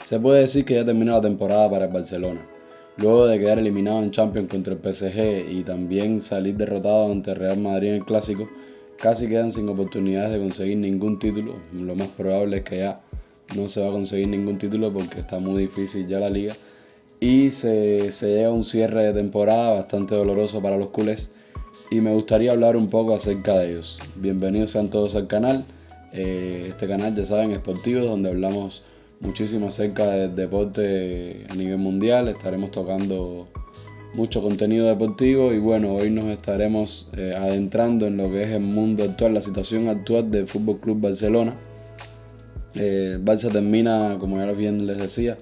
Se puede decir que ya terminó la temporada para el Barcelona. Luego de quedar eliminado en Champions contra el PSG y también salir derrotado ante el Real Madrid en el Clásico, casi quedan sin oportunidades de conseguir ningún título. Lo más probable es que ya no se va a conseguir ningún título porque está muy difícil ya la liga. Y se llega a un cierre de temporada bastante doloroso para los culés. Y me gustaría hablar un poco acerca de ellos. Bienvenidos sean todos al canal. Este canal, ya saben, es Sportivo, donde hablamos muchísimo acerca del deporte a nivel mundial. Estaremos tocando mucho contenido deportivo y bueno, hoy nos estaremos adentrando en lo que es el mundo actual, la situación actual del Fútbol Club Barcelona. Barça termina, como ya bien les decía,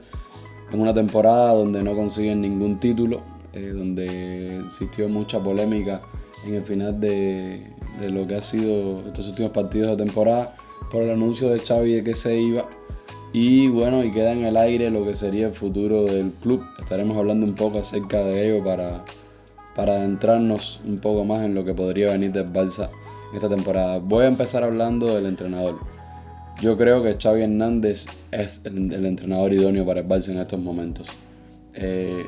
en una temporada donde no consiguen ningún título, donde existió mucha polémica en el final de lo que ha sido estos últimos partidos de temporada por el anuncio de Xavi de que se iba. Y bueno, y queda en el aire lo que sería el futuro del club. Estaremos hablando un poco acerca de ello para adentrarnos un poco más en lo que podría venir del Barça esta temporada. Voy a empezar hablando del entrenador. Yo creo que Xavi Hernández es el entrenador idóneo para el Barça en estos momentos. Es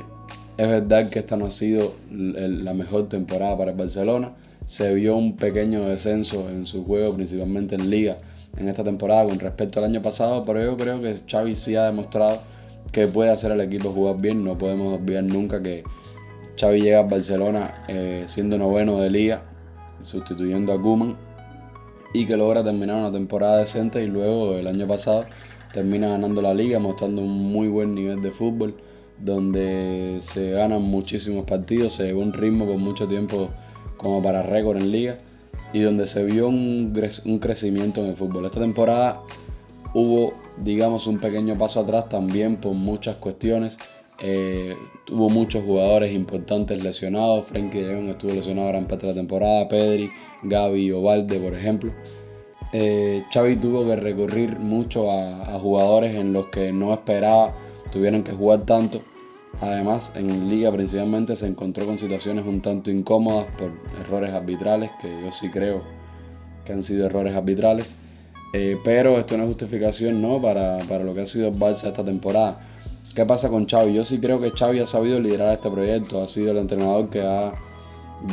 verdad que esta no ha sido la mejor temporada para el Barcelona. Se vio un pequeño descenso en su juego, principalmente en Liga, en esta temporada con respecto al año pasado, pero yo creo que Xavi sí ha demostrado que puede hacer al equipo jugar bien. No podemos olvidar nunca que Xavi llega al Barcelona siendo noveno de Liga, sustituyendo a Koeman, y que logra terminar una temporada decente y luego el año pasado termina ganando la Liga, mostrando un muy buen nivel de fútbol, donde se ganan muchísimos partidos, se llevó un ritmo por mucho tiempo como para récord en Liga y donde se vio un crecimiento en el fútbol. Esta temporada hubo, digamos, un pequeño paso atrás también por muchas cuestiones. Hubo muchos jugadores importantes lesionados. Frenkie de Jong estuvo lesionado gran parte de la temporada, Pedri, Gavi o Valde, por ejemplo. Xavi tuvo que recurrir mucho a jugadores en los que no esperaba tuvieran que jugar tanto. Además, en Liga principalmente se encontró con situaciones un tanto incómodas por errores arbitrales, que yo sí creo que han sido errores arbitrales. Pero esto no es justificación, ¿no?, para lo que ha sido el Barça esta temporada. ¿Qué pasa con Xavi? Yo sí creo que Xavi ha sabido liderar este proyecto. Ha sido el entrenador que ha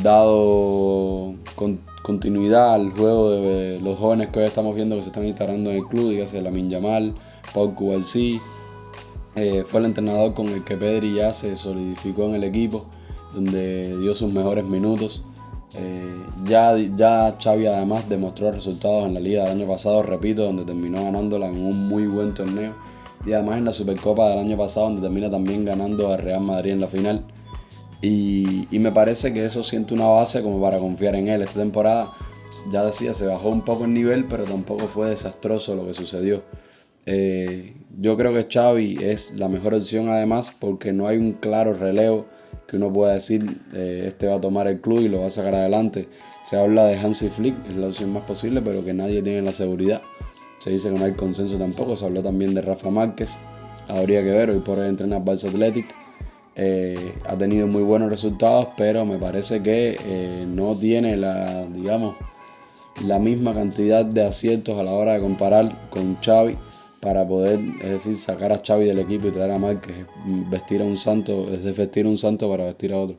dado continuidad al juego de los jóvenes que hoy estamos viendo que se están instalando en el club, dígase Lamine Yamal, Pau Cubarsí. Fue el entrenador con el que Pedri ya se solidificó en el equipo, donde dio sus mejores minutos. Ya Xavi además demostró resultados en la Liga del año pasado, repito, donde terminó ganándola en un muy buen torneo. Y además en la Supercopa del año pasado, donde termina también ganando al Real Madrid en la final. Y me parece que eso siente una base como para confiar en él. Esta temporada, ya decía, se bajó un poco el nivel, pero tampoco fue desastroso lo que sucedió. Yo creo que Xavi es la mejor opción además porque no hay un claro relevo que uno pueda decir este va a tomar el club y lo va a sacar adelante. Se habla de Hansi Flick, es la opción más posible, pero que nadie tiene la seguridad. Se dice que no hay consenso tampoco. Se habló también de Rafa Márquez, habría que ver. Hoy por hoy entrena al Barça Athletic. Ha tenido muy buenos resultados, pero me parece que no tiene la misma cantidad de aciertos a la hora de comparar con Xavi para poder, es decir, sacar a Xavi del equipo y traer a Márquez. Vestir a un santo, es vestir a un santo para vestir a otro.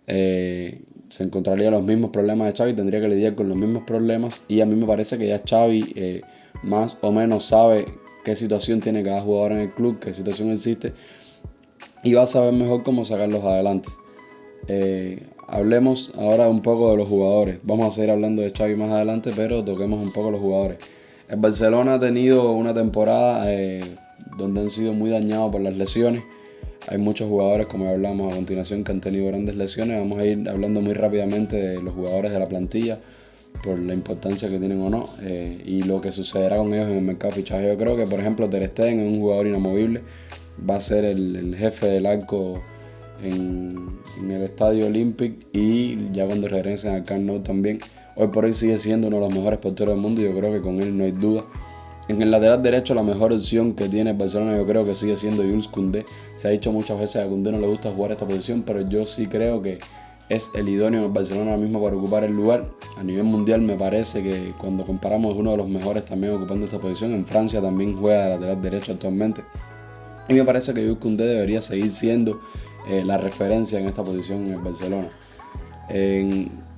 Se encontraría los mismos problemas de Xavi, tendría que lidiar con los mismos problemas, y a mí me parece que ya Xavi más o menos sabe qué situación tiene cada jugador en el club, qué situación existe, y va a saber mejor cómo sacarlos adelante. Hablemos ahora un poco de los jugadores. Vamos a seguir hablando de Xavi más adelante, pero toquemos un poco los jugadores. El Barcelona ha tenido una temporada donde han sido muy dañados por las lesiones. Hay muchos jugadores, como hablamos a continuación, que han tenido grandes lesiones. Vamos a ir hablando muy rápidamente de los jugadores de la plantilla, por la importancia que tienen o no, y lo que sucederá con ellos en el mercado de fichaje. Yo creo que, por ejemplo, Ter Stegen es un jugador inamovible. Va a ser el jefe del arco en el Estadio Olympic, y ya cuando regresen al Camp Nou también. Hoy por hoy sigue siendo uno de los mejores porteros del mundo y yo creo que con él no hay duda. En el lateral derecho, la mejor opción que tiene el Barcelona yo creo que sigue siendo Jules Koundé. Se ha dicho muchas veces que a Koundé no le gusta jugar esta posición, pero yo sí creo que es el idóneo en el Barcelona ahora mismo para ocupar el lugar. A nivel mundial me parece que cuando comparamos es uno de los mejores también ocupando esta posición. En Francia también juega de lateral derecho actualmente. Y me parece que Jules Koundé debería seguir siendo la referencia en esta posición en el Barcelona.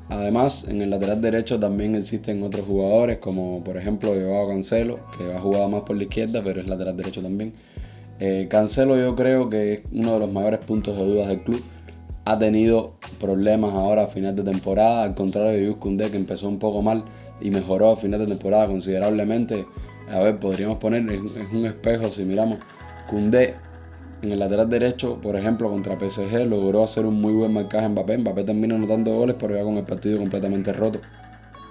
Además, en el lateral derecho también existen otros jugadores, como por ejemplo Joao Cancelo, que ha jugado más por la izquierda, pero es lateral derecho también. Cancelo yo creo que es uno de los mayores puntos de dudas del club. Ha tenido problemas ahora a final de temporada, al contrario de Jules Koundé, que empezó un poco mal y mejoró a final de temporada considerablemente. A ver, podríamos poner, es un espejo si miramos. Koundé en el lateral derecho, por ejemplo, contra PSG, logró hacer un muy buen marcaje en Mbappé. Mbappé termina anotando goles, pero ya con el partido completamente roto.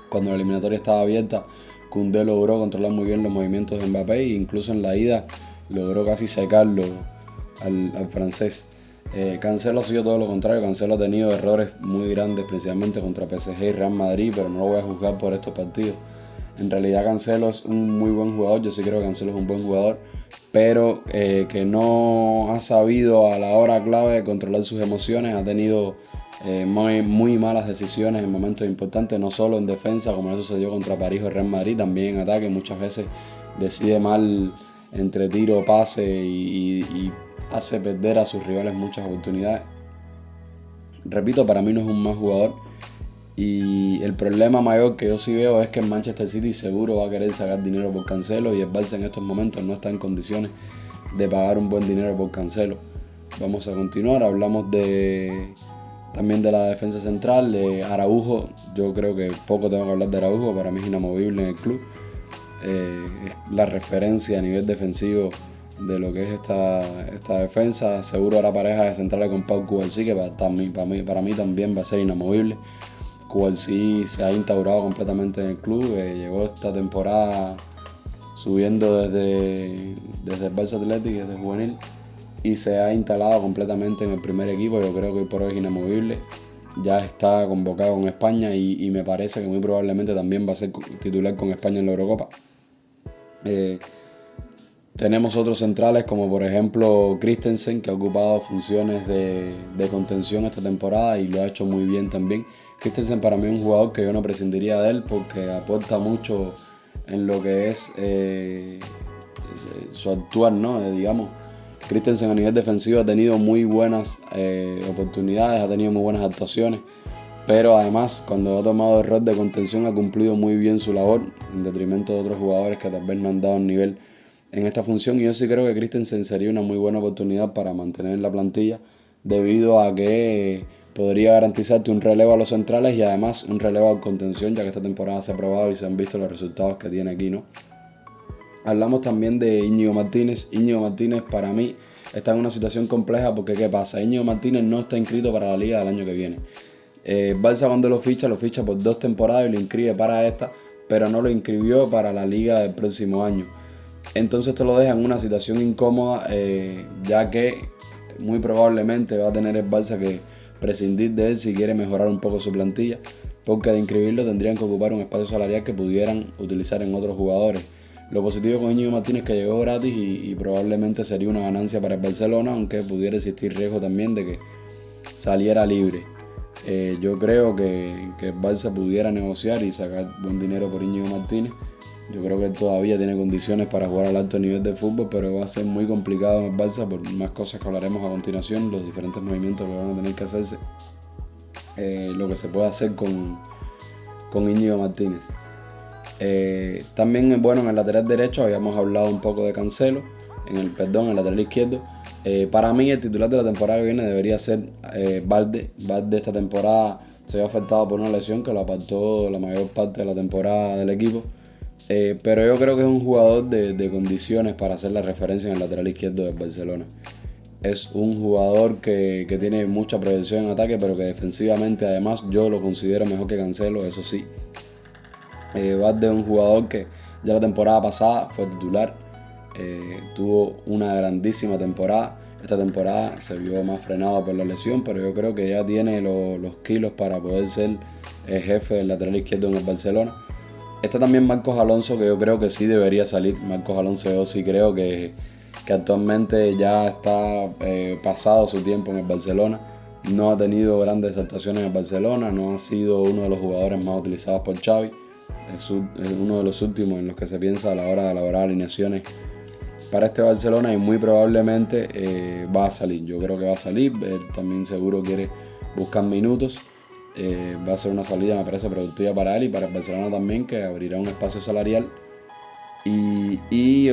Cuando la eliminatoria estaba abierta, Koundé logró controlar muy bien los movimientos de Mbappé e incluso en la ida logró casi secarlo al francés. Cancelo ha sido todo lo contrario. Cancelo ha tenido errores muy grandes, principalmente contra PSG y Real Madrid, pero no lo voy a juzgar por estos partidos. En realidad Cancelo es un muy buen jugador, yo sí creo que Cancelo es un buen jugador, pero que no ha sabido a la hora clave controlar sus emociones, ha tenido muy malas decisiones en momentos importantes, no solo en defensa como eso sucedió contra París o Real Madrid, también en ataque muchas veces decide mal entre tiro, pase y hace perder a sus rivales muchas oportunidades. Repito, para mí no es un mal jugador. Y el problema mayor que yo sí veo es que el Manchester City seguro va a querer sacar dinero por Cancelo y el Barça en estos momentos no está en condiciones de pagar un buen dinero por Cancelo. Vamos a continuar, hablamos también de la defensa central, de Araujo. Yo creo que poco tengo que hablar de Araujo, para mí es inamovible en el club. Es la referencia a nivel defensivo de lo que es esta defensa. Seguro hará pareja de centrales con Pau Cubarsí, que para mí también va a ser inamovible. Cubarsí se ha instaurado completamente en el club, llegó esta temporada subiendo desde el Barça Athletic, desde juvenil, y se ha instalado completamente en el primer equipo. Yo creo que hoy por hoy es inamovible, ya está convocado con España y me parece que muy probablemente también va a ser titular con España en la Eurocopa. Tenemos otros centrales como por ejemplo Christensen, que ha ocupado funciones de contención esta temporada y lo ha hecho muy bien también. Christensen para mí es un jugador que yo no prescindiría de él porque aporta mucho en lo que es su actuar, ¿no? Digamos, Christensen a nivel defensivo ha tenido muy buenas oportunidades, ha tenido muy buenas actuaciones, pero además cuando ha tomado el rol de contención ha cumplido muy bien su labor en detrimento de otros jugadores que tal vez no han dado un nivel en esta función, y yo sí creo que Christensen sería una muy buena oportunidad para mantener la plantilla debido a que podría garantizarte un relevo a los centrales y además un relevo a contención, ya que esta temporada se ha probado y se han visto los resultados que tiene aquí, ¿no? Hablamos también de Íñigo Martínez. Íñigo Martínez para mí está en una situación compleja porque ¿qué pasa? Íñigo Martínez no está inscrito para la liga del año que viene. Barça cuando lo ficha por 2 temporadas y lo inscribe para esta, pero no lo inscribió para la liga del próximo año. Entonces esto lo deja en una situación incómoda, ya que muy probablemente va a tener el Barça que prescindir de él si quiere mejorar un poco su plantilla, porque de inscribirlo tendrían que ocupar un espacio salarial que pudieran utilizar en otros jugadores. Lo positivo con Íñigo Martínez es que llegó gratis y probablemente sería una ganancia para el Barcelona, aunque pudiera existir riesgo también de que saliera libre. Yo creo que el Barça pudiera negociar y sacar buen dinero por Íñigo Martínez. Yo creo que él todavía tiene condiciones para jugar al alto nivel de fútbol, pero va a ser muy complicado en el Barça por más cosas que hablaremos a continuación, los diferentes movimientos que van a tener que hacerse, lo que se puede hacer con Íñigo Martínez. También, bueno, en el lateral derecho habíamos hablado un poco de Cancelo, en el lateral izquierdo. Para mí el titular de la temporada que viene debería ser Valde. Valde esta temporada se había afectado por una lesión que lo apartó la mayor parte de la temporada del equipo. Pero yo creo que es un jugador de condiciones para hacer la referencia en el lateral izquierdo del Barcelona. Es un jugador que tiene mucha proyección en ataque, pero que defensivamente además yo lo considero mejor que Cancelo, eso sí. Valde es un jugador que ya la temporada pasada fue titular, tuvo una grandísima temporada. Esta temporada se vio más frenado por la lesión, pero yo creo que ya tiene los kilos para poder ser jefe del lateral izquierdo en el Barcelona. Está también Marcos Alonso, que yo creo que sí debería salir. Marcos Alonso yo sí creo que actualmente ya está pasado su tiempo en el Barcelona. No ha tenido grandes actuaciones en el Barcelona, no ha sido uno de los jugadores más utilizados por Xavi. Es uno de los últimos en los que se piensa a la hora de elaborar alineaciones para este Barcelona y muy probablemente va a salir. Yo creo que va a salir, él también seguro quiere buscar minutos. Va a ser una salida, me parece, productiva para él y para el Barcelona también, que abrirá un espacio salarial y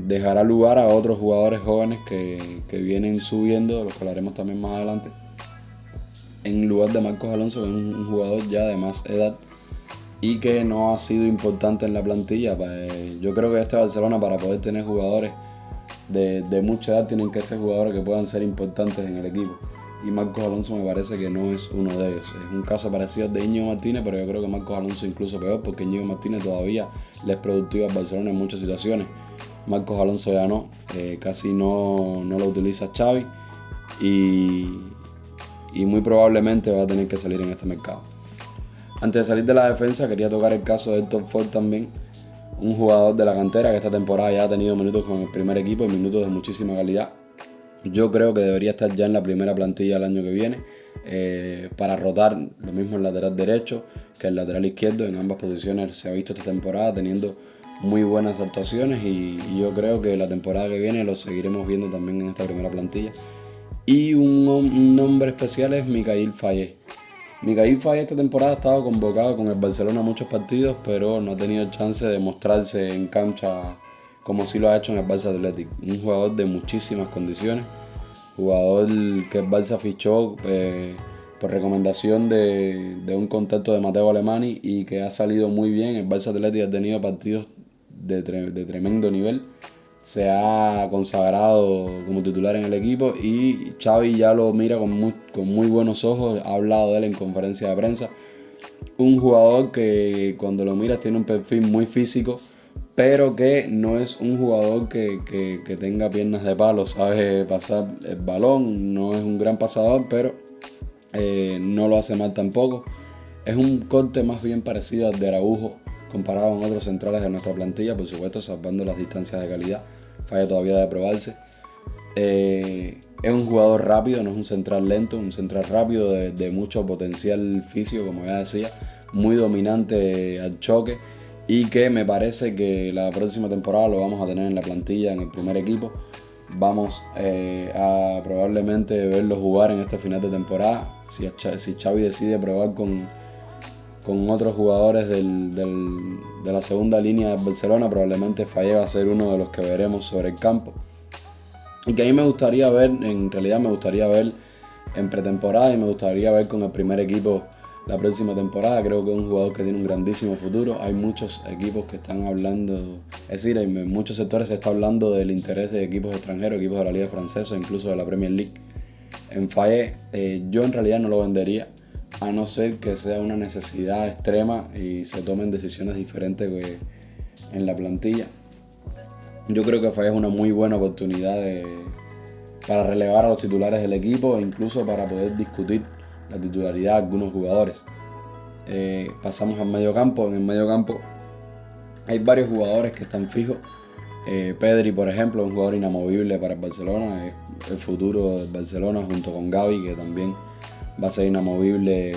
dejará lugar a otros jugadores jóvenes que vienen subiendo, de los que hablaremos también más adelante, en lugar de Marcos Alonso, que es un jugador ya de más edad y que no ha sido importante en la plantilla. Yo creo que este Barcelona, para poder tener jugadores de mucha edad, tienen que ser jugadores que puedan ser importantes en el equipo. Y Marcos Alonso me parece que no es uno de ellos. Es un caso parecido al de Íñigo Martínez, pero yo creo que Marcos Alonso incluso peor, porque Íñigo Martínez todavía le es productivo al Barcelona en muchas situaciones. Marcos Alonso ya no, casi no lo utiliza Xavi y muy probablemente va a tener que salir en este mercado. Antes de salir de la defensa, quería tocar el caso de Héctor Ford también, un jugador de la cantera que esta temporada ya ha tenido minutos con el primer equipo y minutos de muchísima calidad. Yo creo que debería estar ya en la primera plantilla el año que viene para rotar, lo mismo en lateral derecho que el lateral izquierdo. En ambas posiciones se ha visto esta temporada teniendo muy buenas actuaciones y yo creo que la temporada que viene lo seguiremos viendo también en esta primera plantilla. Y un nombre especial es Mikayil Faye. Mikayil Faye esta temporada ha estado convocado con el Barcelona a muchos partidos, pero no ha tenido chance de mostrarse en cancha como sí lo ha hecho en el Barça Athletic. Un jugador de muchísimas condiciones, jugador que el Barça fichó por recomendación de un contacto de Matteo Alemany y que ha salido muy bien. El Barça Athletic ha tenido partidos de tremendo nivel, se ha consagrado como titular en el equipo y Xavi ya lo mira con muy buenos ojos, ha hablado de él en conferencia de prensa. Un jugador que cuando lo miras tiene un perfil muy físico, pero que no es un jugador que tenga piernas de palo, sabe pasar el balón, no es un gran pasador, pero no lo hace mal tampoco. Es un corte más bien parecido al de Araujo, comparado con otros centrales de nuestra plantilla, por supuesto, salvando las distancias de calidad. Falla todavía de probarse. Es un jugador rápido, no es un central lento, un central rápido de mucho potencial físico, como ya decía, muy dominante al choque y que me parece que la próxima temporada lo vamos a tener en la plantilla, en el primer equipo. Vamos a probablemente verlo jugar en este final de temporada. Si Xavi decide probar con otros jugadores de la segunda línea de Barcelona, probablemente Faye va a ser uno de los que veremos sobre el campo. Y que a mí me gustaría ver, en realidad me gustaría ver en pretemporada y me gustaría ver con el primer equipo la próxima temporada. Creo que es un jugador que tiene un grandísimo futuro. Hay muchos equipos que están hablando, es decir, en muchos sectores se está hablando del interés de equipos extranjeros, equipos de la Liga Francesa, incluso de la Premier League. En Faye yo en realidad no lo vendería, a no ser que sea una necesidad extrema y se tomen decisiones diferentes en la plantilla. Yo creo que Faye es una muy buena oportunidad para relevar a los titulares del equipo e incluso para poder discutir la titularidad de algunos jugadores. Pasamos al medio campo. En el medio campo hay varios jugadores que están fijos. Pedri, por ejemplo, un jugador inamovible para el Barcelona, es el futuro del Barcelona junto con Gavi, que también va a ser inamovible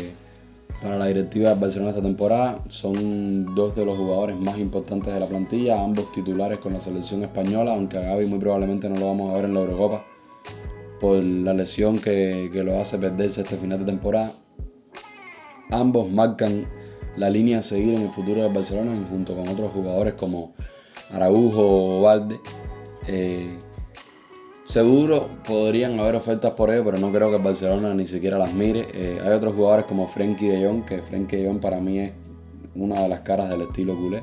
para la directiva del Barcelona esta temporada. Son dos de los jugadores más importantes de la plantilla, ambos titulares con la selección española, aunque a Gavi muy probablemente no lo vamos a ver en la Eurocopa por la lesión que lo hace perderse este final de temporada. Ambos marcan la línea a seguir en el futuro del Barcelona junto con otros jugadores como Araujo o Valde. Seguro podrían haber ofertas por ello, pero no creo que el Barcelona ni siquiera las mire. Hay otros jugadores como Frenkie de Jong, que Frenkie de Jong para mí es una de las caras del estilo culé.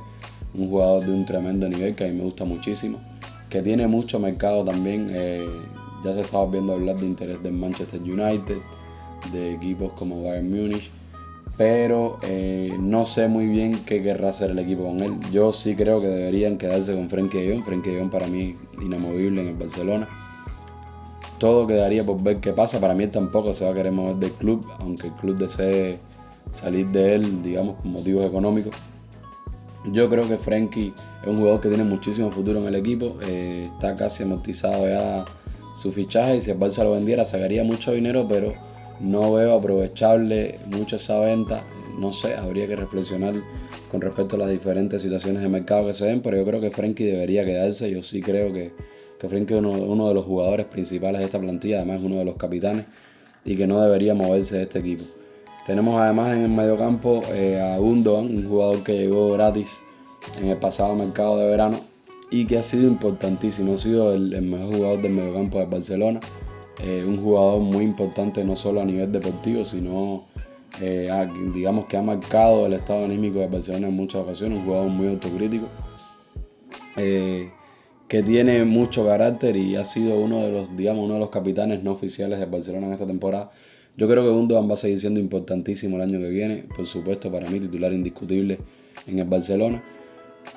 Un jugador de un tremendo nivel que a mí me gusta muchísimo, que tiene mucho mercado también. Ya se estaba viendo hablar de interés del Manchester United, de equipos como Bayern Múnich, pero no sé muy bien qué querrá hacer el equipo con él. Yo sí creo que deberían quedarse con Frenkie de Jong. Frenkie de Jong para mí es inamovible en el Barcelona. Todo quedaría por ver qué pasa. Para mí él tampoco se va a querer mover del club, aunque el club desee salir de él, digamos, por motivos económicos. Yo creo que Frenkie es un jugador que tiene muchísimo futuro en el equipo. Está casi amortizado ya su fichaje y si el Barça lo vendiera sacaría mucho dinero, pero no veo aprovechable mucho esa venta. no sé, habría que reflexionar con respecto a las diferentes situaciones de mercado que se den, pero yo creo que Frenkie debería quedarse. Yo sí creo que Frenkie es uno de los jugadores principales de esta plantilla, además es uno de los capitanes, y que no debería moverse de este equipo. Tenemos además en el mediocampo a Gundogan, un jugador que llegó gratis en el pasado mercado de verano y que ha sido importantísimo, ha sido el mejor jugador del mediocampo de Barcelona, un jugador muy importante no solo a nivel deportivo, sino digamos que ha marcado el estado anímico de Barcelona en muchas ocasiones, un jugador muy autocrítico, que tiene mucho carácter y ha sido uno de los capitanes no oficiales de Barcelona en esta temporada. Yo creo que Gundogan va a seguir siendo importantísimo el año que viene, por supuesto para mí titular indiscutible en el Barcelona,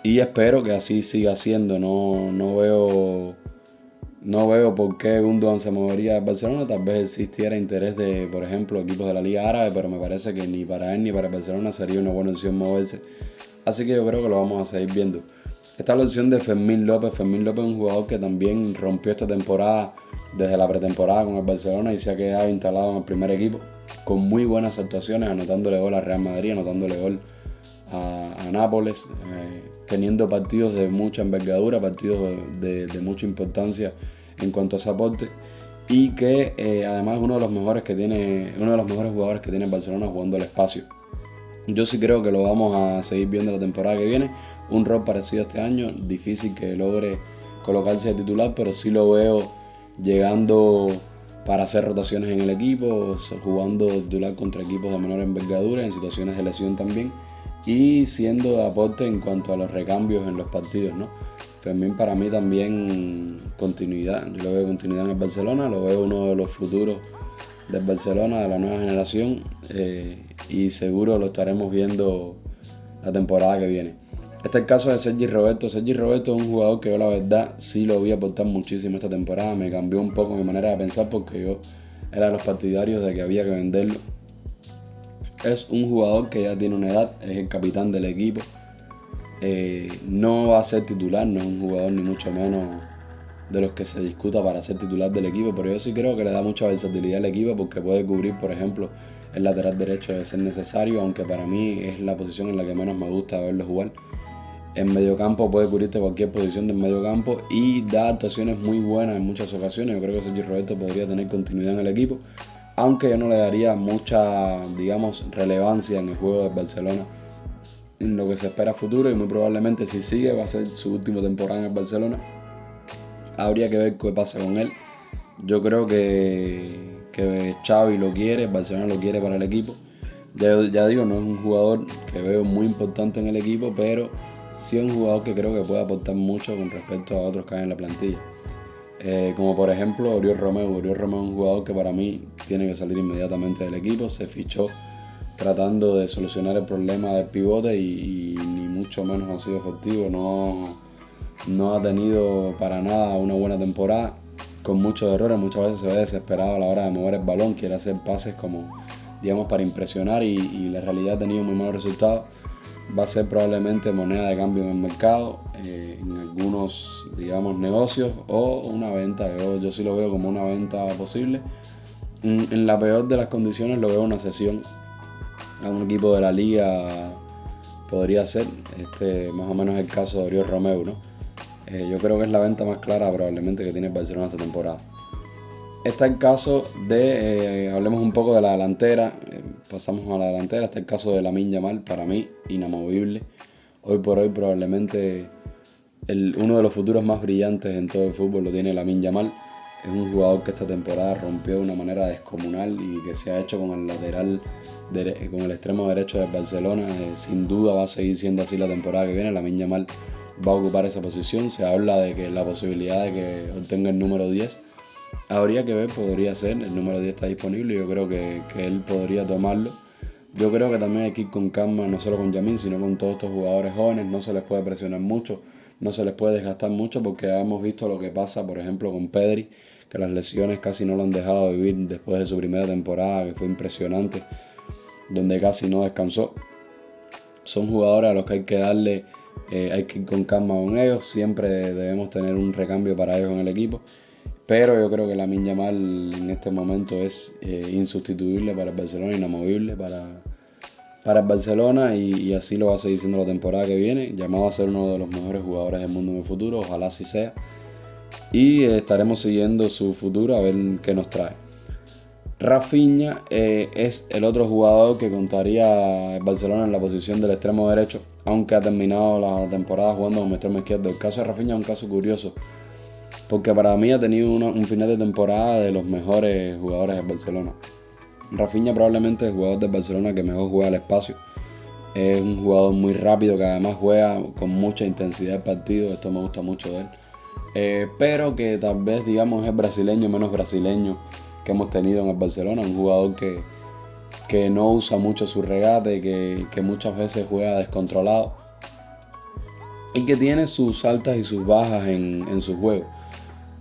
y espero que así siga siendo. No veo por qué Gundogan se movería de Barcelona. Tal vez existiera interés de, por ejemplo, equipos de la Liga Árabe, pero me parece que ni para él ni para Barcelona sería una buena opción moverse. Así que yo creo que lo vamos a seguir viendo. Está la opción de Fermín López. Fermín López es un jugador que también rompió esta temporada desde la pretemporada con el Barcelona y se ha quedado instalado en el primer equipo con muy buenas actuaciones, anotándole gol a Real Madrid, anotándole gol a Nápoles, teniendo partidos de mucha envergadura, partidos de mucha importancia en cuanto a ese aporte, y que además es uno de los mejores jugadores que tiene el Barcelona jugando al espacio. Yo sí creo que lo vamos a seguir viendo la temporada que viene. Un rol parecido a este año, difícil que logre colocarse de titular, pero sí lo veo llegando para hacer rotaciones en el equipo, jugando titular contra equipos de menor envergadura, en situaciones de lesión también, y siendo de aporte en cuanto a los recambios en los partidos, ¿no? Fermín para mí también continuidad, yo lo veo continuidad en el Barcelona, lo veo uno de los futuros del Barcelona, de la nueva generación, y seguro lo estaremos viendo la temporada que viene. Este es el caso de Sergi Roberto. Sergi Roberto es un jugador que yo la verdad sí lo vi aportar muchísimo esta temporada, me cambió un poco mi manera de pensar porque yo era de los partidarios de que había que venderlo. Es un jugador que ya tiene una edad, es el capitán del equipo, no va a ser titular, no es un jugador ni mucho menos de los que se discuta para ser titular del equipo, pero yo sí creo que le da mucha versatilidad al equipo porque puede cubrir, por ejemplo, el lateral derecho de ser necesario, aunque para mí es la posición en la que menos me gusta verlo jugar. En mediocampo puede cubrirte cualquier posición del mediocampo y da actuaciones muy buenas en muchas ocasiones. Yo creo que Sergi Roberto podría tener continuidad en el equipo, aunque yo no le daría mucha, digamos, relevancia en el juego de Barcelona en lo que se espera a futuro, y muy probablemente si sigue va a ser su última temporada en el Barcelona. Habría que ver qué pasa con él. Yo creo que Xavi lo quiere, Barcelona lo quiere para el equipo. Ya digo, no es un jugador que veo muy importante en el equipo, pero sí es un jugador que creo que puede aportar mucho con respecto a otros que hay en la plantilla. Como por ejemplo Oriol Romeu. Oriol Romeu es un jugador que para mí tiene que salir inmediatamente del equipo. Se fichó tratando de solucionar el problema del pivote y ni mucho menos ha sido efectivo. No ha tenido para nada una buena temporada, con muchos errores. Muchas veces se ve desesperado a la hora de mover el balón, quiere hacer pases como, digamos, para impresionar, y la realidad ha tenido muy malos resultados. Va a ser probablemente moneda de cambio en el mercado, en algunos, digamos, negocios, o una venta. Yo sí lo veo como una venta posible. En la peor de las condiciones lo veo una cesión a un equipo de la liga. Podría ser más o menos el caso de Oriol Romeu, ¿no? Yo creo que es la venta más clara probablemente que tiene el Barcelona esta temporada. Está el caso de, hablemos un poco de la delantera, pasamos a la delantera. Está el caso de Lamine Yamal, para mí inamovible. Hoy por hoy probablemente uno de los futuros más brillantes en todo el fútbol lo tiene Lamine Yamal. Es un jugador que esta temporada rompió de una manera descomunal y que se ha hecho con el con el extremo derecho del Barcelona. Sin duda va a seguir siendo así la temporada que viene. Lamine Yamal va a ocupar esa posición. Se habla de que la posibilidad de que obtenga el número 10. Habría que ver, podría ser, el número 10 está disponible y yo creo que él podría tomarlo. Yo creo que también hay que ir con calma, no solo con Yamin, sino con todos estos jugadores jóvenes. No se les puede presionar mucho, no se les puede desgastar mucho, porque ya hemos visto lo que pasa, por ejemplo, con Pedri, que las lesiones casi no lo han dejado vivir después de su primera temporada, que fue impresionante, donde casi no descansó. Son jugadores a los que hay que darle, hay que ir con calma con ellos. Siempre debemos tener un recambio para ellos en el equipo. Pero yo creo que Lamine Yamal en este momento es insustituible para el Barcelona, inamovible para el Barcelona y así lo va a seguir siendo la temporada que viene. Llamado a ser uno de los mejores jugadores del mundo en el futuro, ojalá así sea. Y estaremos siguiendo su futuro a ver qué nos trae. Rafinha es el otro jugador que contaría el Barcelona en la posición del extremo derecho, aunque ha terminado la temporada jugando como extremo izquierdo. El caso de Rafinha es un caso curioso, porque para mí ha tenido un final de temporada de los mejores jugadores del Barcelona. Rafinha probablemente es el jugador del Barcelona que mejor juega al espacio. Es un jugador muy rápido que además juega con mucha intensidad el partido. Esto me gusta mucho de él. Pero que tal vez, digamos, es brasileño menos brasileño que hemos tenido en el Barcelona. Un jugador que no usa mucho su regate, que muchas veces juega descontrolado y que tiene sus altas y sus bajas en su juego.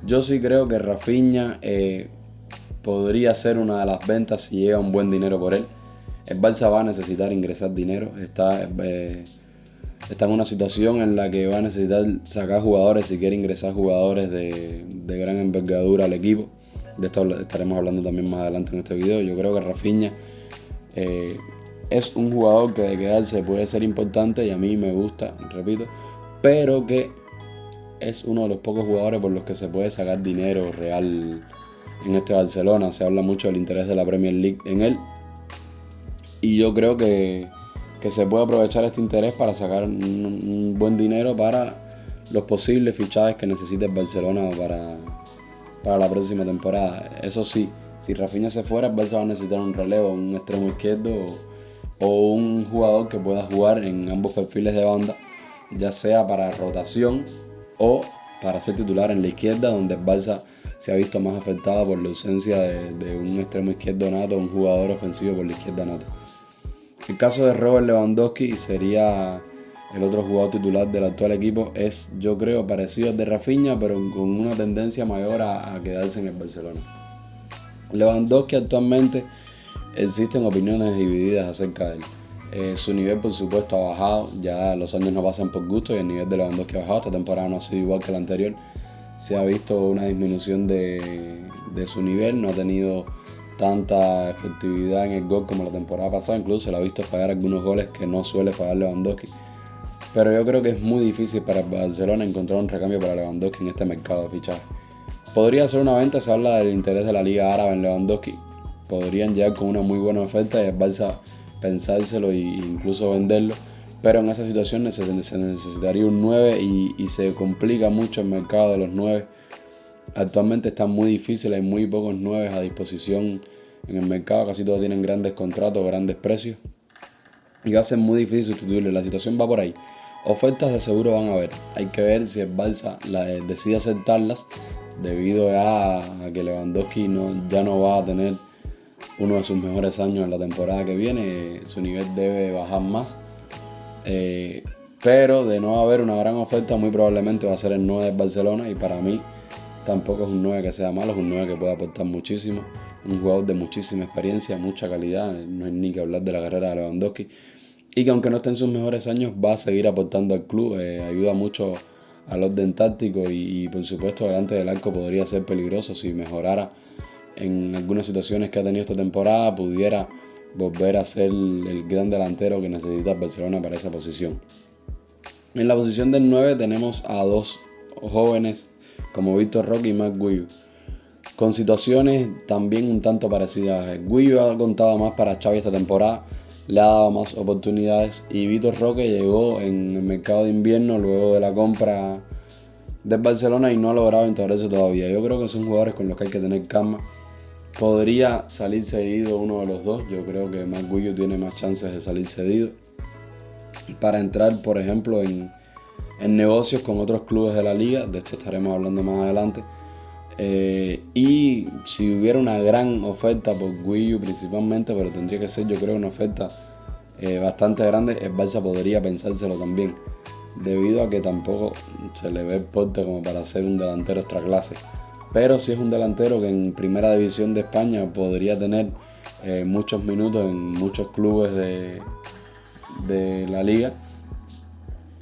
Yo sí creo que Rafinha podría ser una de las ventas si llega un buen dinero por él. El Barça va a necesitar ingresar dinero. Está en una situación en la que va a necesitar sacar jugadores si quiere ingresar jugadores de gran envergadura al equipo. De esto estaremos hablando también más adelante en este video. Yo creo que Rafinha es un jugador que de quedarse puede ser importante y a mí me gusta, repito, pero que es uno de los pocos jugadores por los que se puede sacar dinero real en este Barcelona. Se habla mucho del interés de la Premier League en él y yo creo que se puede aprovechar este interés para sacar un buen dinero para los posibles fichajes que necesite el Barcelona para la próxima temporada. Eso sí, si Rafinha se fuera, el Barça va a necesitar un relevo, un extremo izquierdo o un jugador que pueda jugar en ambos perfiles de banda, ya sea para rotación o para ser titular en la izquierda, donde el Barça se ha visto más afectado por la ausencia de un extremo izquierdo nato, un jugador ofensivo por la izquierda nato. El caso de Robert Lewandowski sería el otro jugador titular del actual equipo. Es, yo creo, parecido al de Rafinha, pero con una tendencia mayor a quedarse en el Barcelona. Lewandowski actualmente existen opiniones divididas acerca de él. Su nivel, por supuesto, ha bajado. Ya los años no pasan por gusto y el nivel de Lewandowski ha bajado. Esta temporada no ha sido igual que la anterior. Se ha visto una disminución de su nivel. No ha tenido tanta efectividad en el gol como la temporada pasada. Incluso se le ha visto fallar algunos goles que no suele fallar Lewandowski. Pero yo creo que es muy difícil para el Barcelona encontrar un recambio para Lewandowski en este mercado de fichaje. Podría ser una venta, se habla del interés de la Liga Árabe en Lewandowski. Podrían llegar con una muy buena oferta y el Barça pensárselo e incluso venderlo. Pero en esa situación se necesitaría un 9 y se complica mucho el mercado de los 9. Actualmente está muy difícil, hay muy pocos 9 a disposición en el mercado. Casi todos tienen grandes contratos, grandes precios. Y va a ser muy difícil sustituirle. La situación va por ahí. Ofertas de seguro van a haber. Hay que ver si el Barça decide aceptarlas debido a que Lewandowski ya no va a tener uno de sus mejores años en la temporada que viene. Su nivel debe bajar más. Pero de no haber una gran oferta, muy probablemente va a ser el 9 del Barcelona. Y para mí tampoco es un 9 que sea malo, es un 9 que puede aportar muchísimo. Un jugador de muchísima experiencia, mucha calidad. No hay ni que hablar de la carrera de Lewandowski. Y que aunque no esté en sus mejores años, va a seguir aportando al club. Ayuda mucho al orden táctico y por supuesto delante del arco podría ser peligroso si mejorara en algunas situaciones que ha tenido esta temporada. Pudiera volver a ser el gran delantero que necesita Barcelona para esa posición. En la posición del 9 tenemos a dos jóvenes como Vitor Roque y Marc Guiu, con situaciones también un tanto parecidas. Guiu ha contado más para Xavi esta temporada, le ha dado más oportunidades y Vitor Roque llegó en el mercado de invierno luego de la compra del Barcelona y no ha logrado integrarse todavía. Yo creo que son jugadores con los que hay que tener calma. Podría salir cedido uno de los dos. Yo creo que Marc Guiu tiene más chances de salir cedido para entrar, por ejemplo, en negocios con otros clubes de la liga. De esto estaremos hablando más adelante. Y si hubiera una gran oferta por Guiu principalmente, pero tendría que ser, yo creo, una oferta bastante grande, el Barça podría pensárselo también, debido a que tampoco se le ve el porte como para ser un delantero extra clase. Pero si es un delantero que en primera división de España podría tener muchos minutos en muchos clubes de la liga.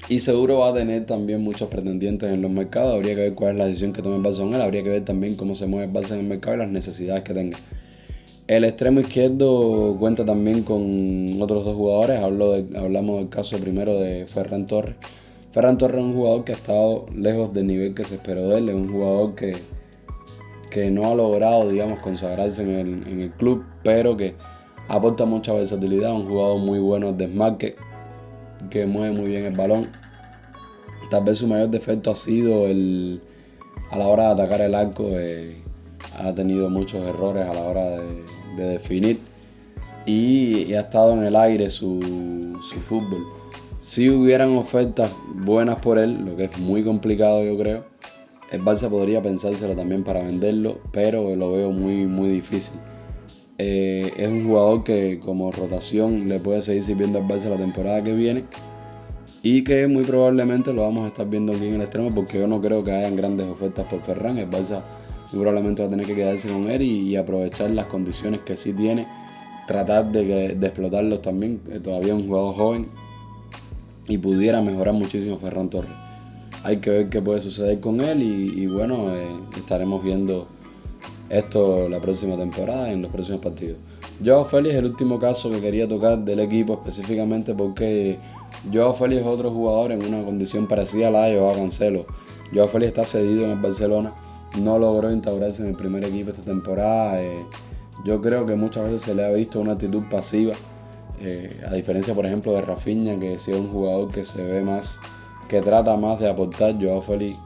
Y seguro va a tener también muchos pretendientes en los mercados. Habría que ver cuál es la decisión que tome el Barça con él. Habría que ver también cómo se mueve el Barça en el mercado y las necesidades que tenga. El extremo izquierdo cuenta también con otros dos jugadores. Hablamos del caso primero de Ferran Torres. Ferran Torres es un jugador que ha estado lejos del nivel que se esperó de él. Es un jugador que no ha logrado, digamos, consagrarse en el club, pero que aporta mucha versatilidad. Un jugador muy bueno al desmarque, que mueve muy bien el balón. Tal vez su mayor defecto ha sido a la hora de atacar el arco. Ha tenido muchos errores a la hora de definir y ha estado en el aire su fútbol. Si hubieran ofertas buenas por él, lo que es muy complicado yo creo, el Barça podría pensárselo también para venderlo, pero lo veo muy, muy difícil. Es un jugador que como rotación le puede seguir sirviendo al Barça la temporada que viene y que muy probablemente lo vamos a estar viendo aquí en el extremo, porque yo no creo que hayan grandes ofertas por Ferran. El Barça muy probablemente va a tener que quedarse con él y aprovechar las condiciones que sí tiene, tratar de explotarlos también. Todavía es un jugador joven y pudiera mejorar muchísimo Ferran Torres. Hay que ver qué puede suceder con él y bueno, estaremos viendo esto la próxima temporada, en los próximos partidos. Joao Félix es el último caso que quería tocar del equipo, específicamente porque Joao Félix es otro jugador en una condición parecida a la de Joao Cancelo. Joao Félix está cedido en el Barcelona, no logró instaurarse en el primer equipo esta temporada. Yo creo que muchas veces se le ha visto una actitud pasiva, a diferencia por ejemplo de Rafinha, que sí es un jugador que se ve más, que trata más de aportar. Joao Félix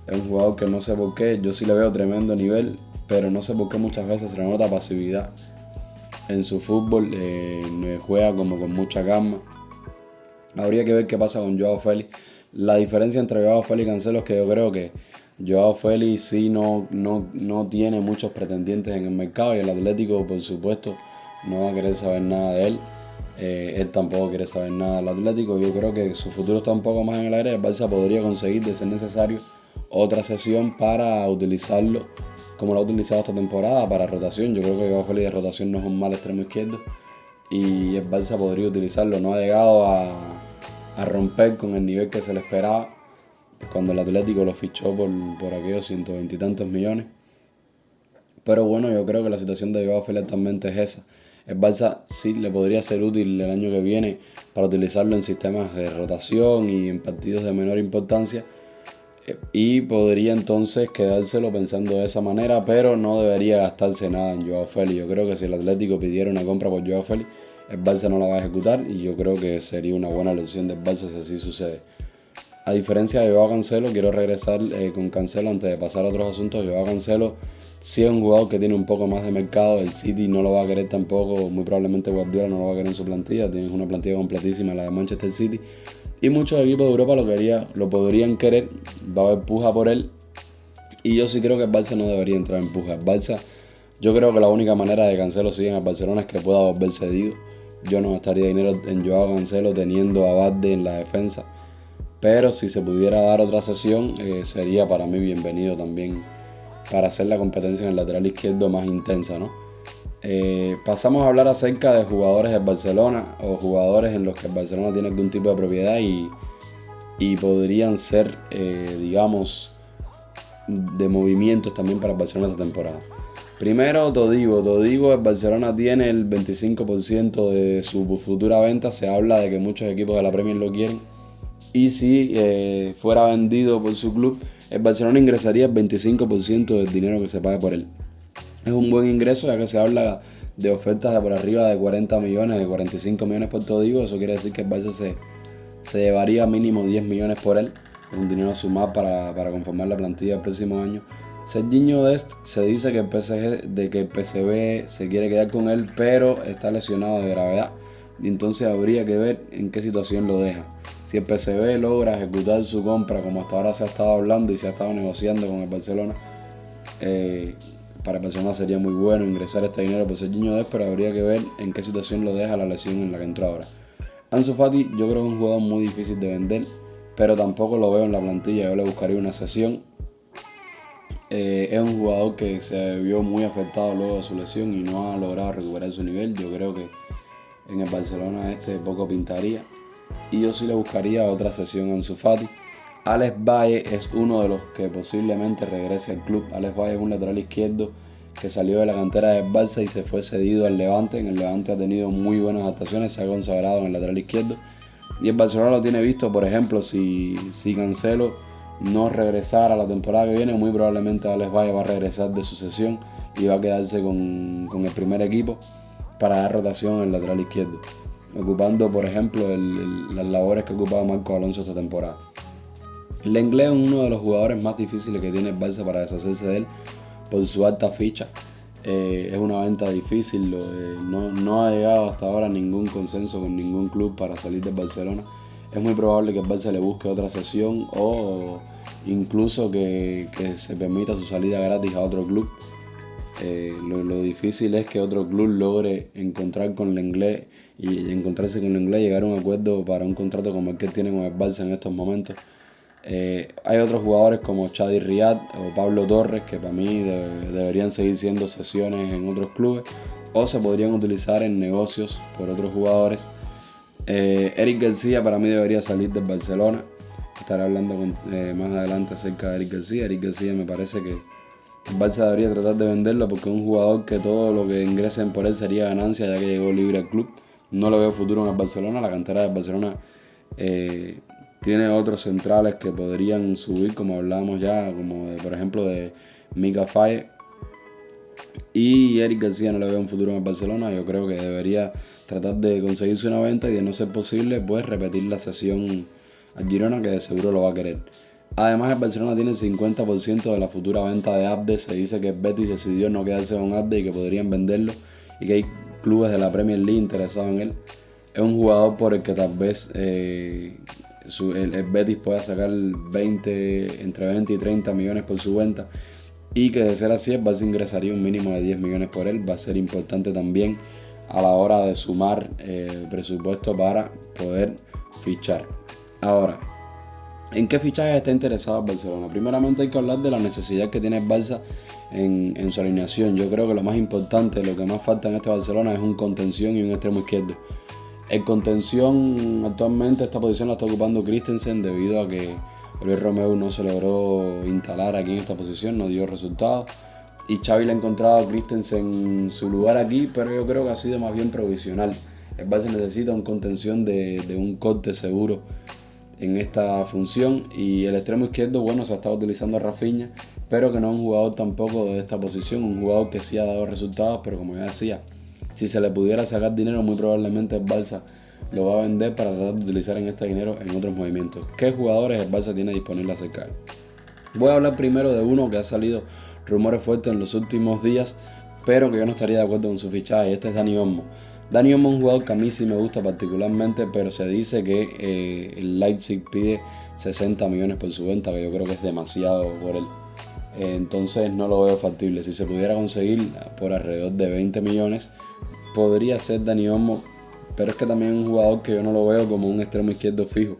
es un jugador que no sé por qué, yo sí le veo tremendo nivel, pero no sé por qué muchas veces se le nota pasividad en su fútbol. Juega como con mucha calma. Habría que ver qué pasa con Joao Félix. La diferencia entre Joao Félix y Cancelo es que yo creo que Joao Félix sí no tiene muchos pretendientes en el mercado, y el Atlético por supuesto no va a querer saber nada de él. Él tampoco quiere saber nada del Atlético. Yo creo que su futuro está un poco más en el aire. El Barça podría conseguir, de ser necesario, otra sesión para utilizarlo como lo ha utilizado esta temporada, para rotación. Yo creo que Joao Félix de rotación no es un mal extremo izquierdo y el Barça podría utilizarlo. No ha llegado a romper con el nivel que se le esperaba cuando el Atlético lo fichó por aquellos 120 y tantos millones. Pero bueno, yo creo que la situación de Joao Félix actualmente es esa. El Barça sí le podría ser útil el año que viene para utilizarlo en sistemas de rotación y en partidos de menor importancia, y podría entonces quedárselo pensando de esa manera, pero no debería gastarse nada en Joao Félix. Yo creo que si el Atlético pidiera una compra por Joao Félix, el Barça no la va a ejecutar, y yo creo que sería una buena elección del Barça si así sucede. A diferencia de Joao Cancelo, quiero regresar con Cancelo antes de pasar a otros asuntos. Joao Cancelo sí es un jugador que tiene un poco más de mercado. El City no lo va a querer tampoco, muy probablemente Guardiola no lo va a querer en su plantilla. Tienes una plantilla completísima, la de Manchester City, y muchos equipos de Europa lo podrían querer. Va a haber puja por él, y yo sí creo que el Barça no debería entrar en puja. El Barça, yo creo que la única manera de Cancelo sigue en el Barcelona es que pueda volver cedido. Yo no gastaría dinero en Joao Cancelo teniendo a Vardy en la defensa, pero si se pudiera dar otra sesión, sería para mí bienvenido también, para hacer la competencia en el lateral izquierdo más intensa, ¿no? Pasamos a hablar acerca de jugadores del Barcelona, o jugadores en los que el Barcelona tiene algún tipo de propiedad y podrían ser, digamos, de movimientos también para el Barcelona esta temporada. Primero, Todibo. El Barcelona tiene el 25% de su futura venta. Se habla de que muchos equipos de la Premier lo quieren, y si fuera vendido por su club, el Barcelona ingresaría el 25% del dinero que se pague por él. Es un buen ingreso, ya que se habla de ofertas de por arriba de 40 millones, de 45 millones por Todibo. Eso quiere decir que el Barça se llevaría mínimo 10 millones por él. Es un dinero sumado para conformar la plantilla del próximo año. Serginho Dest, se dice que el PSV se quiere quedar con él, pero está lesionado de gravedad, y entonces habría que ver en qué situación lo deja. Si el PSV logra ejecutar su compra, como hasta ahora se ha estado hablando y se ha estado negociando con el Barcelona, para el Barcelona sería muy bueno ingresar este dinero por Serginho Dest, pero habría que ver en qué situación lo deja la lesión en la que entró ahora. Ansu Fati, yo creo que es un jugador muy difícil de vender, pero tampoco lo veo en la plantilla. Yo le buscaría una cesión. Es un jugador que se vio muy afectado luego de su lesión y no ha logrado recuperar su nivel. Yo creo que en el Barcelona poco pintaría, y yo sí le buscaría otra cesión a Ansu Fati. Alex Valle es uno de los que posiblemente regrese al club. Alex Valle es un lateral izquierdo que salió de la cantera del Barça y se fue cedido al Levante. En el Levante ha tenido muy buenas actuaciones, se ha consagrado en el lateral izquierdo. Y el Barcelona lo tiene visto, por ejemplo, si Cancelo no regresara la temporada que viene, muy probablemente Alex Valle va a regresar de su cesión y va a quedarse con el primer equipo para dar rotación en el lateral izquierdo, ocupando, por ejemplo, las labores que ocupaba Marco Alonso esta temporada. Lenglet es uno de los jugadores más difíciles que tiene el Barça para deshacerse de él por su alta ficha. Es una venta difícil, no ha llegado hasta ahora a ningún consenso con ningún club para salir del Barcelona. Es muy probable que el Barça le busque otra cesión o incluso que se permita su salida gratis a otro club. Lo difícil es que otro club logre encontrarse con Lenglet, llegar a un acuerdo para un contrato como el que tiene con el Barça en estos momentos. Hay otros jugadores como Chadi Riyad o Pablo Torres que para mí deberían seguir siendo cesiones en otros clubes o se podrían utilizar en negocios por otros jugadores. Eric García para mí debería salir del Barcelona. Estaré hablando más adelante acerca de Eric García. Eric García me parece que el Barça debería tratar de venderlo porque es un jugador que todo lo que ingresen por él sería ganancia ya que llegó libre al club. No lo veo futuro en el Barcelona. La cantera del Barcelona tiene otros centrales que podrían subir, como hablábamos ya, como por ejemplo de Mika Faye. Y Eric García no le veo un futuro en el Barcelona. Yo creo que debería tratar de conseguirse una venta y de no ser posible, pues repetir la cesión al Girona, que de seguro lo va a querer. Además, el Barcelona tiene el 50% de la futura venta de Abde. Se dice que el Betis decidió no quedarse con Abde y que podrían venderlo y que hay clubes de la Premier League interesados en él. Es un jugador por el que tal vez el Betis pueda sacar entre 20 y 30 millones por su venta y que de ser así el Barça ingresaría un mínimo de 10 millones por él. Va a ser importante también a la hora de sumar presupuesto para poder fichar. Ahora, ¿en qué fichaje está interesado el Barcelona? Primeramente hay que hablar de la necesidad que tiene el Barça en su alineación. Yo creo que lo más importante, lo que más falta en este Barcelona es un contención y un extremo izquierdo. El contención actualmente esta posición la está ocupando Christensen debido a que Oriol Romeu no se logró instalar aquí en esta posición, no dio resultados. Y Xavi le ha encontrado a Christensen su lugar aquí, pero yo creo que ha sido más bien provisional. El Barça necesita un contención de un corte seguro en esta función. Y el extremo izquierdo, bueno, se ha estado utilizando a Rafinha, pero que no es un jugador tampoco de esta posición, un jugador que sí ha dado resultados, pero como ya decía, si se le pudiera sacar dinero, muy probablemente el Barça lo va a vender para tratar de utilizar este dinero en otros movimientos. ¿Qué jugadores el Barça tiene disponible acerca de él? Voy a hablar primero de uno que ha salido rumores fuertes en los últimos días, pero que yo no estaría de acuerdo con su fichaje, y este es Dani Olmo. Dani Olmo es un jugador que a mí sí me gusta particularmente, pero se dice que el Leipzig pide 60 millones por su venta, que yo creo que es demasiado por él. Entonces no lo veo factible. Si se pudiera conseguir por alrededor de 20 millones, podría ser Dani Olmo, pero es que también es un jugador que yo no lo veo como un extremo izquierdo fijo.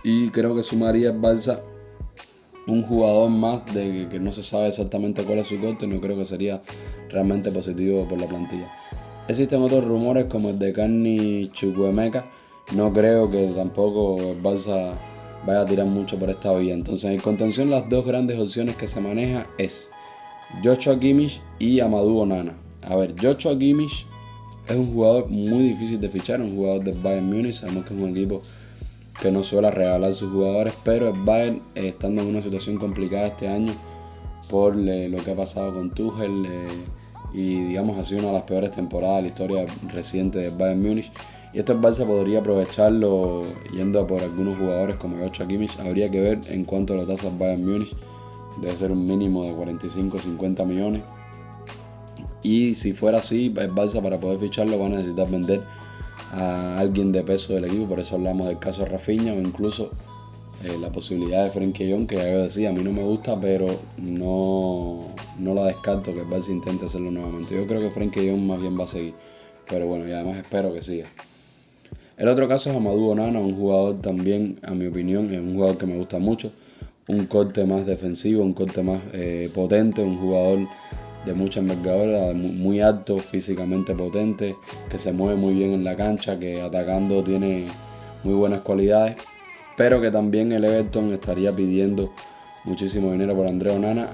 Y creo que sumaría al Barça un jugador más de que no se sabe exactamente cuál es su corte. No creo que sería realmente positivo por la plantilla. Existen otros rumores como el de Carni Chukwuemeka. No creo que tampoco el Barça vaya a tirar mucho por esta vía. Entonces en contención las dos grandes opciones que se maneja es Joshua Kimmich y Amadou Onana. A ver, Joshua Kimmich es un jugador muy difícil de fichar, un jugador del Bayern Múnich. Sabemos que es un equipo que no suele regalar sus jugadores, pero el Bayern, estando en una situación complicada este año por lo que ha pasado con Tuchel y digamos ha sido una de las peores temporadas de la historia reciente del Bayern Múnich, y esto el Barça podría aprovecharlo yendo a por algunos jugadores como Joshua Kimmich. Habría que ver en cuánto lo tasa el Bayern Múnich, debe ser un mínimo de 45-50 millones. Y si fuera así, el Barça para poder ficharlo va a necesitar vender a alguien de peso del equipo. Por eso hablamos del caso de Rafinha o incluso la posibilidad de Frenkie de Jong, que ya yo decía, a mí no me gusta, pero no la descarto que el Barça intente hacerlo nuevamente. Yo creo que Frenkie de Jong más bien va a seguir, pero bueno, y además espero que siga. El otro caso es Amadou Onana, un jugador también, a mi opinión, es un jugador que me gusta mucho. Un corte más defensivo, un corte más potente, un jugador de mucha envergadura, muy alto, físicamente potente, que se mueve muy bien en la cancha, que atacando tiene muy buenas cualidades, pero que también el Everton estaría pidiendo muchísimo dinero por André Onana.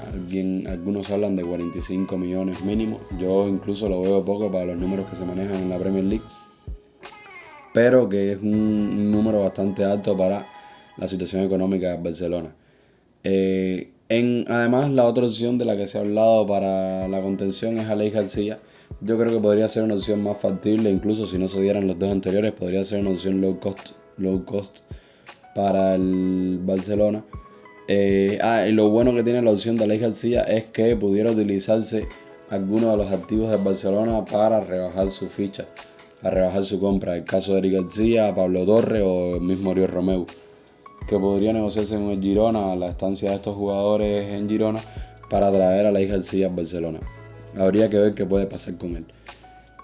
Algunos hablan de 45 millones mínimo. Yo incluso lo veo poco para los números que se manejan en la Premier League, pero que es un número bastante alto para la situación económica de Barcelona. Además, la otra opción de la que se ha hablado para la contención es Aleix García. Yo creo que podría ser una opción más factible, incluso si no se dieran los dos anteriores, podría ser una opción low cost para el Barcelona. Y lo bueno que tiene la opción de Aleix García es que pudiera utilizarse algunos de los activos del Barcelona para rebajar su ficha, para rebajar su compra. El caso de Eric García, Pablo Torre o el mismo Oriol Romeu, que podría negociarse con el Girona la estancia de estos jugadores en Girona para traer a Aleix García al Barcelona. Habría que ver qué puede pasar con él.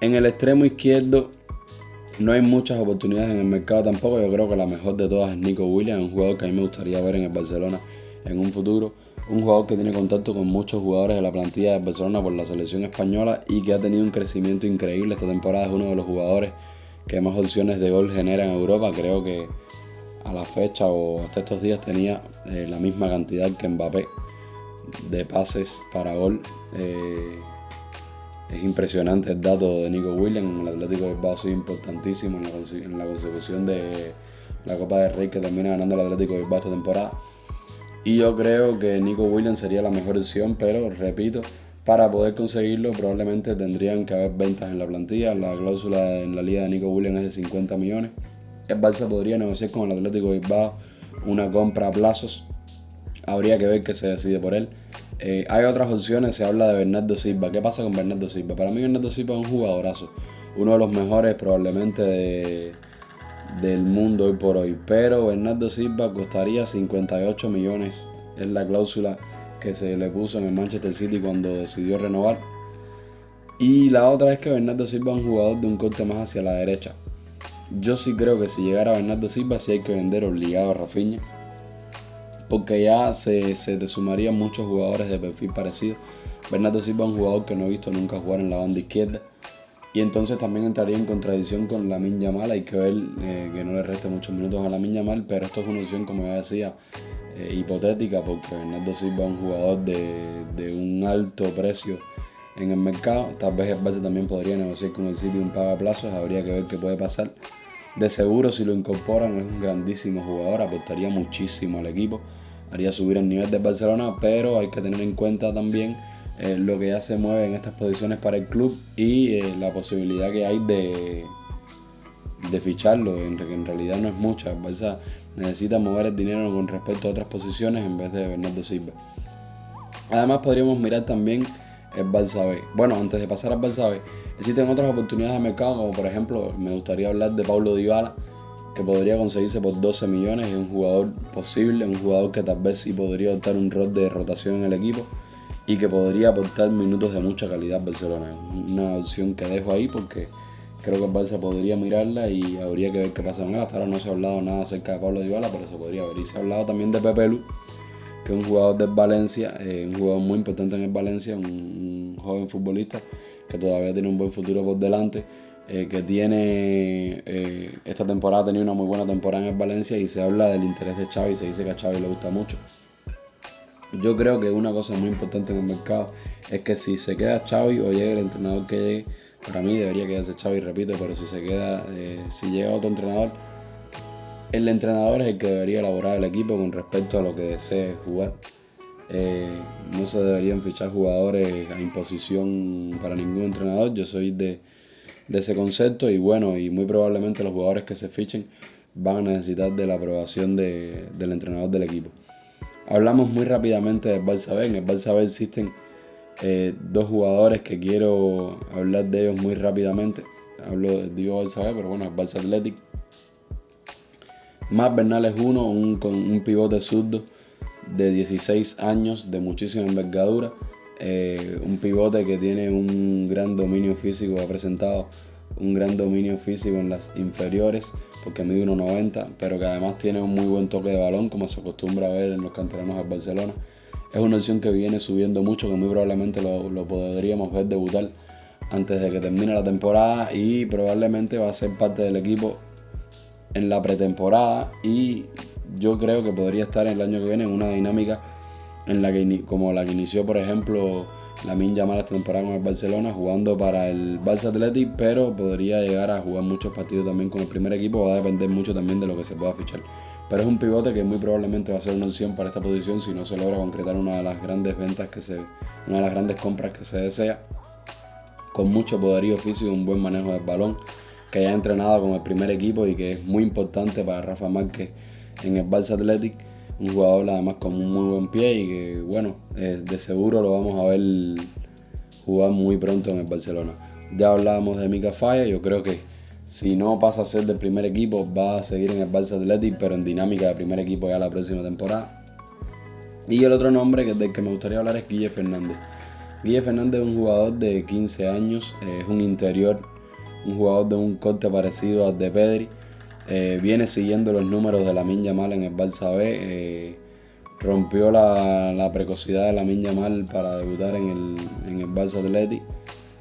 En el extremo izquierdo no hay muchas oportunidades en el mercado tampoco. Yo creo que la mejor de todas es Nico Williams, un jugador que a mí me gustaría ver en el Barcelona en un futuro. Un jugador que tiene contacto con muchos jugadores de la plantilla de Barcelona por la selección española y que ha tenido un crecimiento increíble esta temporada. Es uno de los jugadores que más opciones de gol genera en Europa. Creo que a la fecha o hasta estos días tenía la misma cantidad que Mbappé de pases para gol. Es impresionante el dato de Nico Williams. En el Atlético de Bilbao ha sido importantísimo en la consecución de la Copa del Rey que termina ganando el Atlético de Bilbao esta temporada. Y yo creo que Nico Williams sería la mejor opción, pero repito, para poder conseguirlo probablemente tendrían que haber ventas en la plantilla. La cláusula en la liga de Nico Williams es de 50 millones. El Barça podría negociar con el Atlético de Bilbao una compra a plazos. Habría que ver qué se decide por él. Hay otras opciones, se habla de Bernardo Silva. ¿Qué pasa con Bernardo Silva? Para mí Bernardo Silva es un jugadorazo, uno de los mejores probablemente del mundo hoy por hoy, pero Bernardo Silva costaría 58 millones, es la cláusula que se le puso en el Manchester City cuando decidió renovar. Y la otra es que Bernardo Silva es un jugador de un corte más hacia la derecha. Yo sí creo que si llegara Bernardo Silva sí hay que vender obligado a Rafinha, porque ya se te sumarían muchos jugadores de perfil parecido. Bernardo Silva es un jugador que no he visto nunca jugar en la banda izquierda, y entonces también entraría en contradicción con Lamine Yamal. Hay que ver que no le reste muchos minutos a Lamine Yamal, pero esto es una opción, como ya decía, hipotética, porque Bernardo Silva es un jugador de un alto precio en el mercado. Tal vez el Barça también podría negociar con el City un pago a plazos, habría que ver qué puede pasar. De seguro, si lo incorporan, es un grandísimo jugador, aportaría muchísimo al equipo, haría subir el nivel del Barcelona, pero hay que tener en cuenta también lo que ya se mueve en estas posiciones para el club y la posibilidad que hay de ficharlo, que en realidad no es mucha. El Barça necesita mover el dinero con respecto a otras posiciones en vez de Bernardo Silva. Además, podríamos mirar también el Barça B. Bueno, antes de pasar al Barça B, existen otras oportunidades de mercado, como por ejemplo, me gustaría hablar de Paulo Dybala, que podría conseguirse por 12 millones. Es un jugador posible, un jugador que tal vez sí podría optar un rol de rotación en el equipo y que podría aportar minutos de mucha calidad a Barcelona. Es una opción que dejo ahí porque creo que el Barça podría mirarla y habría que ver qué pasa con él. Hasta ahora no se ha hablado nada acerca de Paulo Dybala, pero se podría ver. Y se ha hablado también de Pepe Lu, que es un jugador del Valencia, un jugador muy importante en el Valencia, un joven futbolista que todavía tiene un buen futuro por delante, que tiene esta temporada ha tenido una muy buena temporada en el Valencia, y se habla del interés de Xavi, se dice que a Xavi le gusta mucho. Yo creo que una cosa muy importante en el mercado es que si se queda Xavi o llega el entrenador que llegue, para mí debería quedarse Xavi, repito, pero si se queda, si llega otro entrenador, el entrenador es el que debería elaborar el equipo con respecto a lo que desee jugar. No se deberían fichar jugadores a imposición para ningún entrenador. Yo soy de ese concepto, y bueno, y muy probablemente los jugadores que se fichen van a necesitar de la aprobación del entrenador del equipo. Hablamos muy rápidamente del Barça B. En el Barça B existen dos jugadores que quiero hablar de ellos muy rápidamente. Digo Barça B, pero bueno, el Barça Athletic. Marc Bernal es con un pivote zurdo de 16 años, de muchísima envergadura. Un pivote que tiene un gran dominio físico, ha presentado un gran dominio físico en las inferiores, porque mide 1,90, pero que además tiene un muy buen toque de balón, como se acostumbra a ver en los canteranos del Barcelona. Es una opción que viene subiendo mucho, que muy probablemente lo podríamos ver debutar antes de que termine la temporada, y probablemente va a ser parte del equipo en la pretemporada, y yo creo que podría estar el año que viene en una dinámica como la que inició, por ejemplo, Lamine Yamal esta temporada con el Barcelona, jugando para el Barça Athletic, pero podría llegar a jugar muchos partidos también con el primer equipo. Va a depender mucho también de lo que se pueda fichar. Pero es un pivote que muy probablemente va a ser una opción para esta posición si no se logra concretar una de las grandes una de las grandes compras que se desea, con mucho poderío físico y un buen manejo del balón, que haya entrenado con el primer equipo y que es muy importante para Rafa Márquez en el Barça Athletic. Un jugador además con un muy buen pie y que, bueno, de seguro lo vamos a ver jugar muy pronto en el Barcelona. Ya hablábamos de Mika Falla, yo creo que si no pasa a ser del primer equipo va a seguir en el Barça Athletic, pero en dinámica de primer equipo ya la próxima temporada. Y el otro nombre del que me gustaría hablar es Guille Fernández. Guille Fernández es un jugador de 15 años, es un interior, un jugador de un corte parecido al de Pedri. Viene siguiendo los números de Lamine Yamal en el Barça B. Rompió la precocidad de Lamine Yamal para debutar en el Barça Athletic.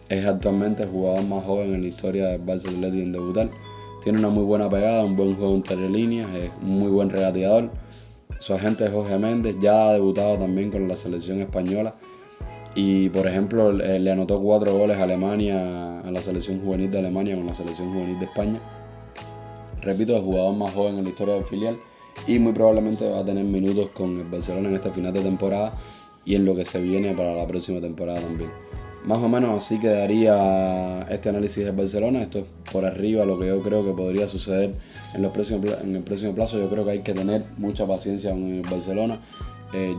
Es actualmente el jugador más joven en la historia del Barça Athletic en debutar. Tiene una muy buena pegada, un buen juego entre líneas, es un muy buen regateador. Su agente es Jorge Méndez, ya ha debutado también con la selección española. Y por ejemplo le anotó 4 goles a Alemania, a la selección juvenil de Alemania con la selección juvenil de España. Repito, el jugador más joven en la historia del filial y muy probablemente va a tener minutos con el Barcelona en este final de temporada y en lo que se viene para la próxima temporada también. Más o menos así quedaría este análisis del Barcelona. Esto es por arriba lo que yo creo que podría suceder en el próximo plazo. Yo creo que hay que tener mucha paciencia con el Barcelona.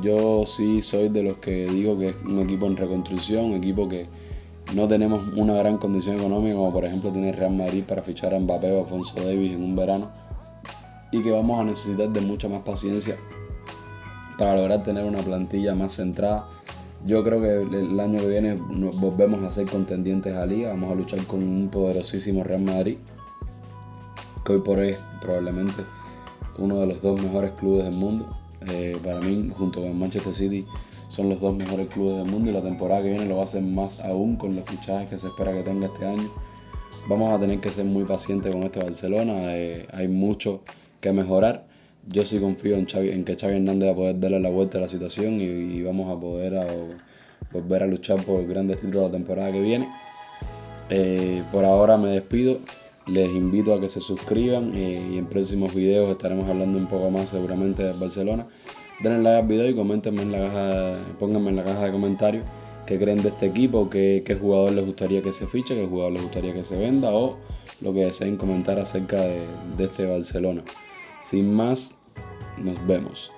Yo sí soy de los que digo que es un equipo en reconstrucción, un equipo que no tenemos una gran condición económica como por ejemplo tiene Real Madrid para fichar a Mbappé o Alphonso Davies en un verano, y que vamos a necesitar de mucha más paciencia para lograr tener una plantilla más centrada. Yo creo que el año que viene nos volvemos a ser contendientes a Liga, vamos a luchar con un poderosísimo Real Madrid, que hoy por hoy es probablemente uno de los 2 mejores clubes del mundo. Para mí, junto con Manchester City, son los 2 mejores clubes del mundo y la temporada que viene lo va a hacer más aún con los fichajes que se espera que tenga este año. Vamos a tener que ser muy pacientes con este Barcelona, hay mucho que mejorar. Yo sí confío en que Xavi Hernández va a poder darle la vuelta a la situación y vamos a poder volver a luchar por grandes títulos la temporada que viene. Por ahora me despido, les invito a que se suscriban y en próximos videos estaremos hablando un poco más seguramente del Barcelona. Denle like al video y pónganme en la caja de comentarios qué creen de este equipo, qué jugador les gustaría que se fiche, qué jugador les gustaría que se venda o lo que deseen comentar acerca de este Barcelona. Sin más, nos vemos.